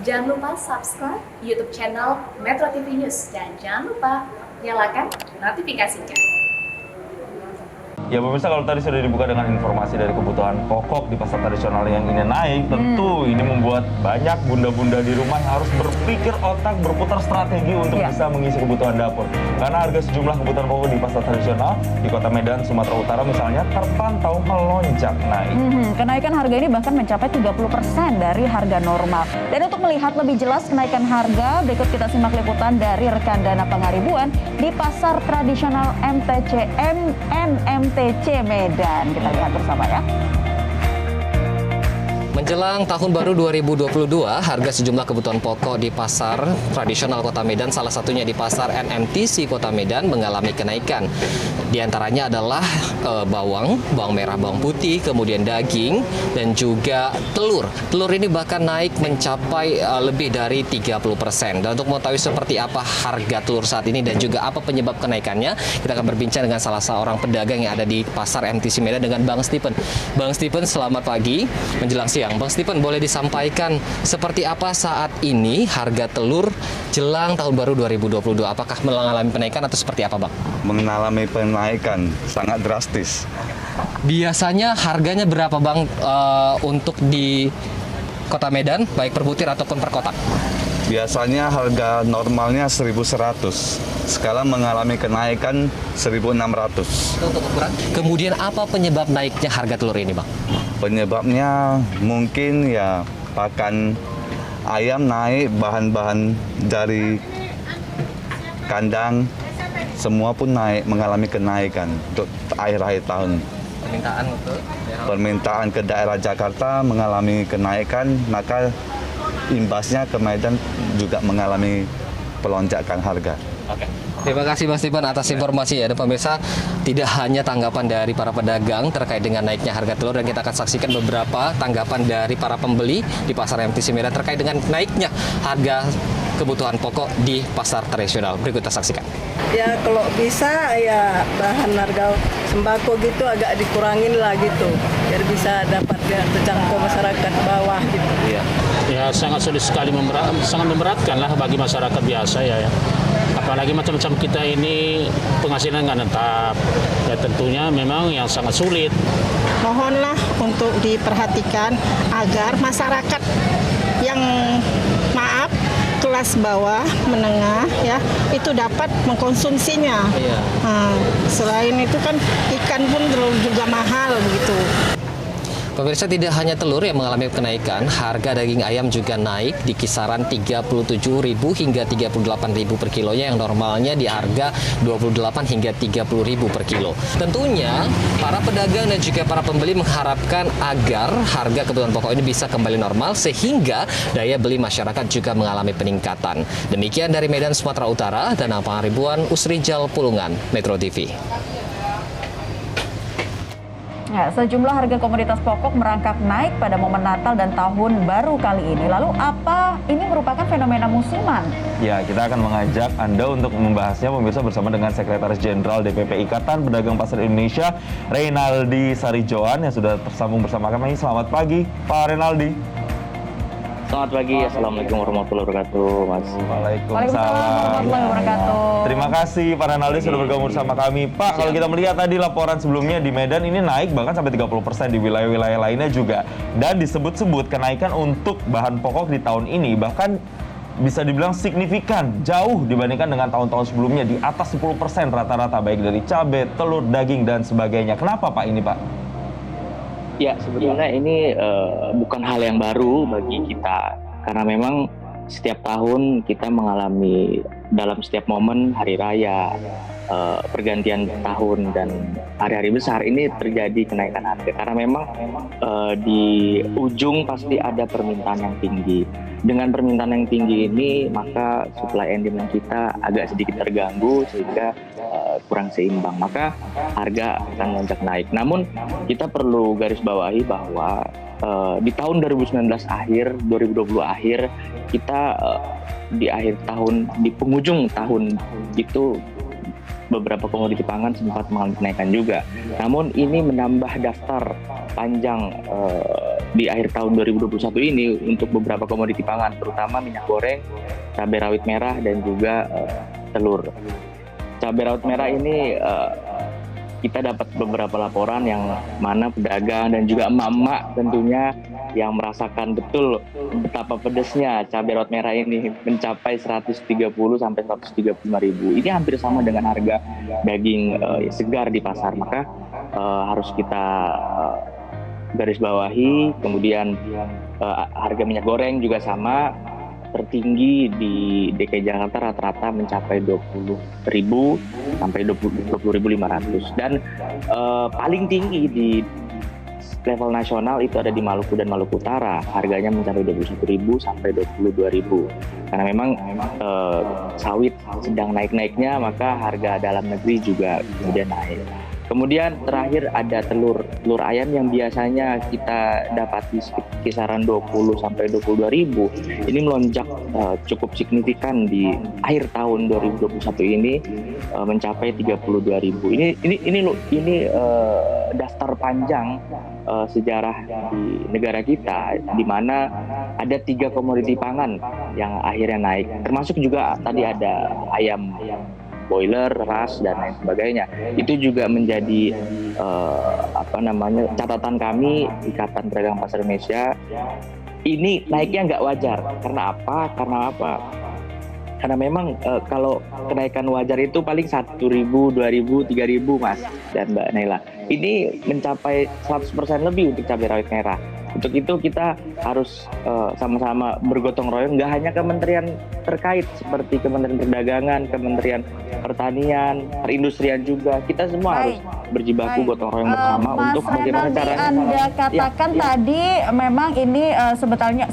Jangan lupa subscribe YouTube channel Metro TV News dan jangan lupa nyalakan notifikasinya. Ya pemirsa, kalau tadi sudah dibuka dengan informasi dari kebutuhan pokok di pasar tradisional yang ini naik, tentu ini membuat banyak bunda-bunda di rumah yang harus berpikir otak, berputar strategi untuk bisa mengisi kebutuhan dapur. Karena harga sejumlah kebutuhan pokok di pasar tradisional di Kota Medan, Sumatera Utara misalnya terpantau melonjak naik. Kenaikan harga ini bahkan mencapai 30% dari harga normal. Dan untuk melihat lebih jelas kenaikan harga, berikut kita simak liputan dari rekan Dana Pangaribuan di pasar tradisional MMTC Medan. Kita lihat bersama ya. Menjelang tahun baru 2022, harga sejumlah kebutuhan pokok di pasar tradisional Kota Medan, salah satunya di pasar NMTC Kota Medan, mengalami kenaikan. Di antaranya adalah bawang merah, bawang putih, kemudian daging, dan juga telur. Telur ini bahkan naik mencapai lebih dari 30%. Dan untuk mengetahui seperti apa harga telur saat ini dan juga apa penyebab kenaikannya, kita akan berbincang dengan salah seorang pedagang yang ada di pasar MTC Medan, dengan Bang Stephen. Bang Stephen, selamat pagi menjelang siang. Bang Stephen, boleh disampaikan seperti apa saat ini harga telur jelang tahun baru 2022? Apakah mengalami kenaikan atau seperti apa, Bang? Mengalami kenaikan sangat drastis. Biasanya harganya berapa, Bang, untuk di Kota Medan, baik per butir ataupun per kotak? Biasanya harga normalnya 1.100. Sekarang mengalami kenaikan 1.600. Untuk ukuran. Kemudian apa penyebab naiknya harga telur ini, Bang? Penyebabnya mungkin ya pakan ayam naik, bahan-bahan dari kandang semua pun naik, mengalami kenaikan untuk akhir-akhir tahun. Permintaan ke daerah Jakarta mengalami kenaikan, maka imbasnya ke Medan juga mengalami pelonjakan harga. Oke. Terima kasih Bang Stephen atas informasi ya. Dan pemirsa, tidak hanya tanggapan dari para pedagang terkait dengan naiknya harga telur, dan kita akan saksikan beberapa tanggapan dari para pembeli di pasar MTC Medan terkait dengan naiknya harga kebutuhan pokok di pasar tradisional. Berikut kita saksikan. Ya kalau bisa ya bahan harga sembako gitu agak dikurangin lah gitu, biar bisa dapat ya terjangkau masyarakat bawah gitu. Iya. Ya sangat sulit sekali, sangat memberatkan lah bagi masyarakat biasa ya. Apalagi macam-macam kita ini penghasilan nggak tetap, ya tentunya memang yang sangat sulit. Mohonlah untuk diperhatikan agar masyarakat yang kelas bawah, menengah ya, itu dapat mengkonsumsinya. Iya. Selain itu kan ikan pun juga mahal begitu. Pemirsa, tidak hanya telur yang mengalami kenaikan, harga daging ayam juga naik di kisaran 37.000 hingga 38.000 per kilonya, yang normalnya di harga 28 hingga 30.000 per kilo. Tentunya para pedagang dan juga para pembeli mengharapkan agar harga kebutuhan pokok ini bisa kembali normal sehingga daya beli masyarakat juga mengalami peningkatan. Demikian dari Medan, Sumatera Utara, Dana Pangaribuan, Usrijal Pulungan, Metro TV. Ya, sejumlah harga komoditas pokok merangkak naik pada momen Natal dan Tahun Baru kali ini. Lalu apa ini merupakan fenomena musiman? Ya, kita akan mengajak Anda untuk membahasnya pemirsa bersama dengan Sekretaris Jenderal DPP Ikatan Pedagang Pasar Indonesia, Reynaldi Sarijoan, yang sudah tersambung bersama kami. Selamat pagi, Pak Reynaldi. Selamat pagi, Assalamualaikum warahmatullahi wabarakatuh, Mas. Waalaikumsalam warahmatullahi wabarakatuh. Terima kasih Pak Reynaldi sudah bergabung bersama kami. Pak, kalau kita melihat tadi laporan sebelumnya di Medan ini naik bahkan sampai 30% di wilayah-wilayah lainnya juga. Dan disebut-sebut kenaikan untuk bahan pokok di tahun ini bahkan bisa dibilang signifikan, jauh dibandingkan dengan tahun-tahun sebelumnya, di atas 10% rata-rata, baik dari cabai, telur, daging, dan sebagainya. Kenapa Pak ini, Pak? Ya, sebetulnya ini bukan hal yang baru bagi kita, karena memang setiap tahun kita mengalami dalam setiap momen hari raya, pergantian tahun dan hari-hari besar ini terjadi kenaikan harga, karena memang di ujung pasti ada permintaan yang tinggi. Dengan permintaan yang tinggi ini, maka supply and demand kita agak sedikit terganggu sehingga kurang seimbang, maka harga akan melonjak naik. Namun kita perlu garis bawahi bahwa di tahun 2019 akhir, 2020 akhir, kita di akhir tahun, di penghujung tahun itu beberapa komoditi pangan sempat mengalami kenaikan juga. Namun ini menambah daftar panjang di akhir tahun 2021 ini untuk beberapa komoditi pangan, terutama minyak goreng, cabai rawit merah, dan juga telur. Cabai rawit merah ini kita dapat beberapa laporan yang mana pedagang dan juga emak-emak tentunya yang merasakan betul betapa pedesnya cabai rawit merah ini, mencapai 130 sampai 135 ribu. Ini hampir sama dengan harga daging segar di pasar, maka harus kita garis bawahi. Kemudian harga minyak goreng juga sama, tertinggi di DKI Jakarta rata-rata mencapai 20.000 sampai 20.500, dan paling tinggi di level nasional itu ada di Maluku dan Maluku Utara, harganya mencapai 21.000 sampai 22.000. Karena memang sawit sedang naik-naiknya, maka harga dalam negeri juga kemudian naik. Kemudian terakhir ada telur ayam yang biasanya kita dapati kisaran 20 sampai 22.000. Ini melonjak cukup signifikan di akhir tahun 2021 ini, mencapai 32.000. Ini daftar panjang sejarah di negara kita, di mana ada 3 komoditi pangan yang akhirnya naik, termasuk juga tadi ada ayam boiler, ras, dan lain sebagainya. Itu juga menjadi catatan kami Ikatan Pedagang Pasar Indonesia. Ini naiknya nggak wajar. Karena apa? Karena memang kalau kenaikan wajar itu paling 1.000, 2.000, 3.000 Mas dan Mbak Naila. Ini mencapai 100% lebih untuk cabai rawit merah. Untuk itu kita harus sama-sama bergotong royong, nggak hanya kementerian terkait seperti Kementerian Perdagangan, Kementerian Pertanian, Perindustrian juga. Kita semua harus berjibaku gotong royong bersama untuk bagaimana caranya. Anda katakan tadi memang ini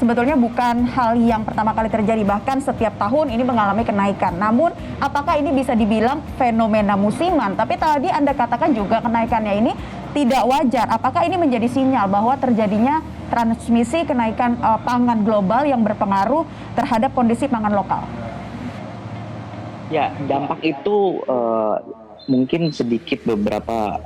sebetulnya bukan hal yang pertama kali terjadi, bahkan setiap tahun ini mengalami kenaikan. Namun apakah ini bisa dibilang fenomena musiman? Tapi tadi Anda katakan juga kenaikannya ini tidak wajar. Apakah ini menjadi sinyal bahwa terjadinya transmisi kenaikan pangan global yang berpengaruh terhadap kondisi pangan lokal? Ya, dampak itu mungkin sedikit beberapa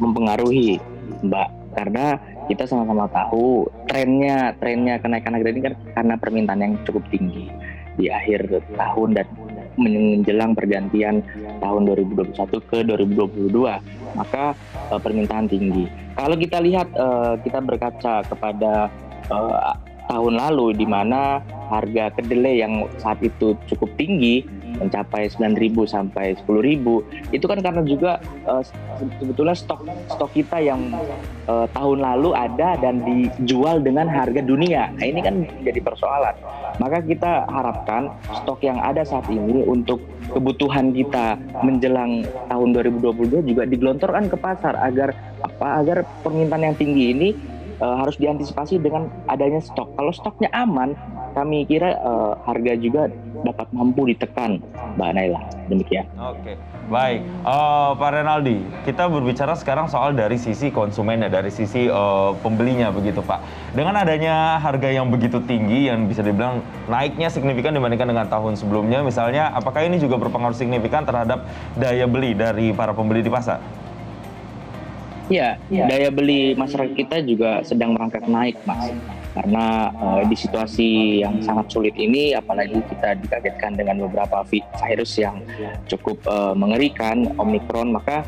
mempengaruhi, Mbak, karena kita sama-sama tahu trennya kenaikan harga ini kan karena permintaan yang cukup tinggi di akhir tahun dan menjelang pergantian tahun 2021 ke 2022, maka permintaan tinggi. Kalau kita lihat, kita berkaca kepada tahun lalu di mana harga kedelai yang saat itu cukup tinggi mencapai 9.000 sampai 10.000, itu kan karena juga sebetulnya stok kita yang tahun lalu ada dan dijual dengan harga dunia. Nah, ini kan jadi persoalan. Maka kita harapkan stok yang ada saat ini untuk kebutuhan kita menjelang tahun 2022 juga digelontorkan ke pasar agar permintaan yang tinggi ini harus diantisipasi dengan adanya stok. Kalau stoknya aman, kami kira harga juga dapat mampu ditekan, Mbak Naila. Demikian. Oke, baik. Pak Renaldi, kita berbicara sekarang soal dari sisi konsumennya, dari sisi pembelinya begitu, Pak. Dengan adanya harga yang begitu tinggi, yang bisa dibilang naiknya signifikan dibandingkan dengan tahun sebelumnya, misalnya, apakah ini juga berpengaruh signifikan terhadap daya beli dari para pembeli di pasar? Ya, daya beli masyarakat kita juga sedang merangkak naik, Mas. Karena di situasi yang sangat sulit ini, apalagi kita dikagetkan dengan beberapa virus yang cukup mengerikan, Omikron, maka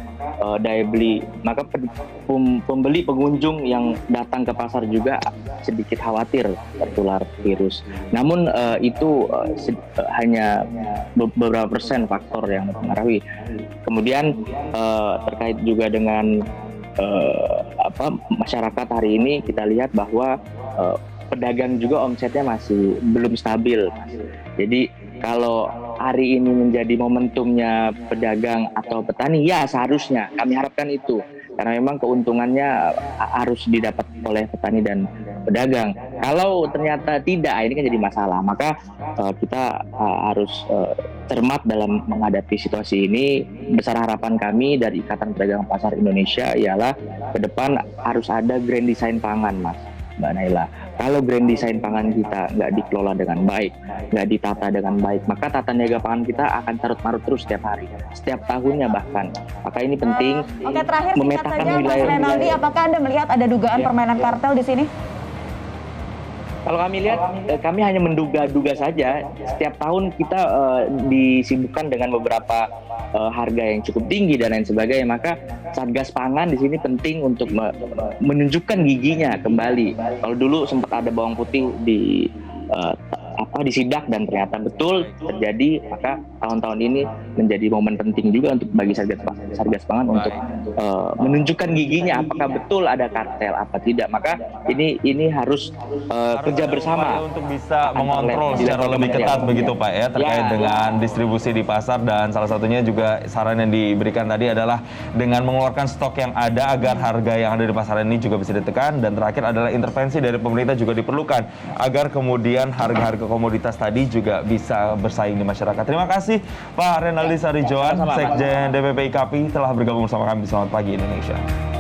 pembeli pengunjung yang datang ke pasar juga sedikit khawatir tertular virus. Namun itu hanya beberapa persen faktor yang mempengaruhi. Kemudian terkait juga dengan masyarakat hari ini, kita lihat bahwa pedagang juga omsetnya masih belum stabil. Jadi kalau hari ini menjadi momentumnya pedagang atau petani, ya seharusnya kami harapkan itu, karena memang keuntungannya harus didapat oleh petani dan pedagang. Kalau ternyata tidak, ini kan jadi masalah. Maka kita harus cermat dalam menghadapi situasi ini. Besar harapan kami dari Ikatan Pedagang Pasar Indonesia ialah ke depan harus ada grand design pangan, Mas, Mbak Naila. Kalau grand design pangan kita nggak dikelola dengan baik, nggak ditata dengan baik, maka tata niaga pangan kita akan carut-marut terus setiap hari, setiap tahunnya bahkan. Maka ini penting Oke, terakhir singkat memetakan saja, Mas Renaldi, apakah Anda melihat ada dugaan permainan kartel di sini? Kalau kami lihat, kami hanya menduga-duga saja. Setiap tahun kita disibukkan dengan beberapa harga yang cukup tinggi dan lain sebagainya. Maka Satgas Pangan di sini penting untuk menunjukkan giginya kembali. Kalau dulu sempat ada bawang putih disidak dan ternyata betul terjadi, maka tahun-tahun ini menjadi momen penting juga untuk bagi Satgas Pangan untuk menunjukkan giginya apakah betul ada kartel apa tidak. Maka ini harus kerja bersama untuk bisa mengontrol secara lebih ketat begitu Pak ya, terkait dengan distribusi di pasar, dan salah satunya juga saran yang diberikan tadi adalah dengan mengeluarkan stok yang ada agar harga yang ada di pasaran ini juga bisa ditekan, dan terakhir adalah intervensi dari pemerintah juga diperlukan agar kemudian harga-harga komoditas tadi juga bisa bersaing di masyarakat. Terima kasih Pak Renaldi Sarijoan, Sekjen DPP IKAPI telah bergabung bersama kami. Selamat pagi Indonesia.